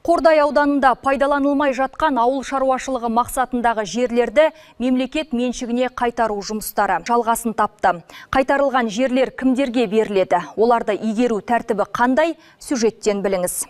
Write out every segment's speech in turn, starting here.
Қордай ауданында пайдаланылмай жатқан ауыл шаруашылығы мақсатындағы жерлерді мемлекет меншігіне қайтару жұмыстары жалғасын тапты. Қайтарылған жерлер кімдерге беріледі? Оларды игеру тәртібі қандай? Сюжеттен біліңіз.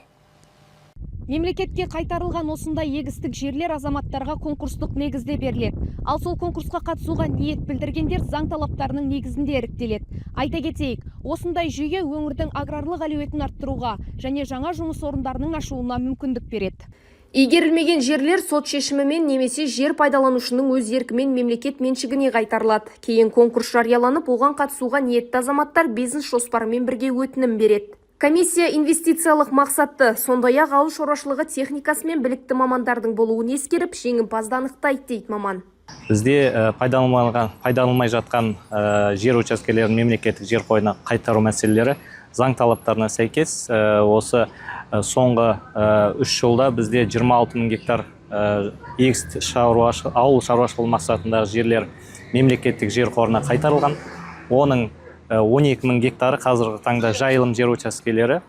Мемлекетке қайтарылған осындай егістік жерлер азаматтарға конкурстық негізде беріледі. Ал сол конкурсқа қатысуға ниет білдіргендер заң талаптарының негізінде іріктеледі. Айта кетейік, осындай жүйе өңірдің аграрлық әлеуетін арттыруға және жаңа жұмыс орындарының ашуына мүмкіндік береді. Игерілмеген жерлер сот шешімімен немесе жер пайдаланушының өз еркімен мемлекет меншігіне қайтарылады. Кейін конкурс жарияланып, оған қатысуға ниетті азаматтар бизнес жоспарымен бірге өтінім береді. Комиссия инвестициялық мақсатты, сондай-ақ ауыл шаруашылығы техникасы мен білікті мамандардың болуын ескеріп, жеңімпазды анықтайды дейді маман. Бізде пайдаланылмай жатқан жер учаскелерін мемлекеттік жер қойнына қайтару мәселелері заң талаптарына сәйкес осы соңғы 3 жылда бізде 26 мың гектар егіс ауыл шаруашылығы мақсатындағы жерлер мемлекеттік жер қорына қайтарылған. Оның 12 мың гектары қазіргі таңда жайылым жер учаскелері.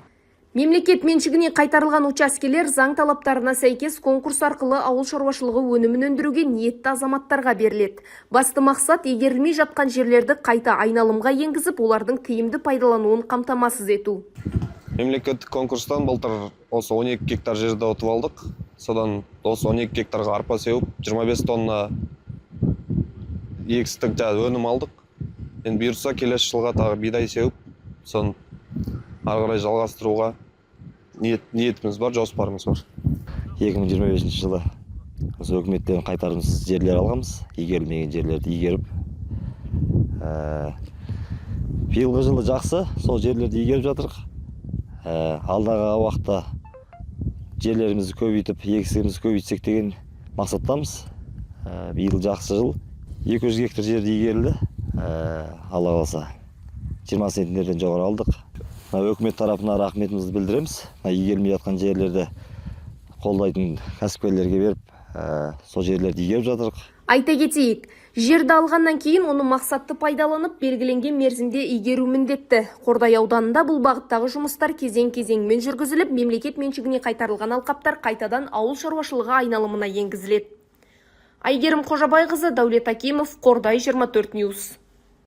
Мемлекет меншігіне қайтарылған учаскелер заң талаптарына сәйкес конкурс арқылы ауыл шаруашылығы өнімін өндіруге ниетті азаматтарға беріледі. Басты мақсат игерілмей жатқан жерлерді қайта айналымға енгізіп, олардың тиімді пайдалануын қамтамасыз ету. Мемлекеттік конкурстан былтыр осы 12 гектар жерді ұтып алдық. Содан осы 12 гектарға арпа сеуіп, 25 тонна егістік өнім алдық. Енді бұйырса келесі жылға тағы бидай сеуіп, соны ары қарай жалғастыруға ниетіміз бар, жоспарымыз бар. 2025 жылы осы өкіметтен қайтарымсыз жерлер алғанбыз, игерілмеген жерлерді игеріп. Биылғы жылы жақсы, сол жерлерді игеріп жатырық. Алдағы уақытта жерлерімізді көбейтіп, егістігімізді көбейтсек деген мақсаттамыз. Биыл жақсы жыл. 200 гектар жерді игерілді. Алла қаласа 20 центнерден жоғары алдық. Өкімет тарапына рахметімізді білдіреміз. Игерілмей жатқан жерлерді қолдайтын кәсіпкерлерге беріп, сол жерлерді игеріп жатырық. Айта кетейік, жерді алғаннан кейін оны мақсатты пайдаланып, белгіленген мерзімде игеру міндетті. Қордай ауданында бұл бағыттағы жұмыстар кезең-кезеңмен жүргізіліп, мемлекет меншігіне қайтарылған алқаптар қайтадан ауыл шаруашылығы айналымына енгізіледі. Айгерім Қожабайқызы, Дәулет Акимов, Қордай 24 Ньюс.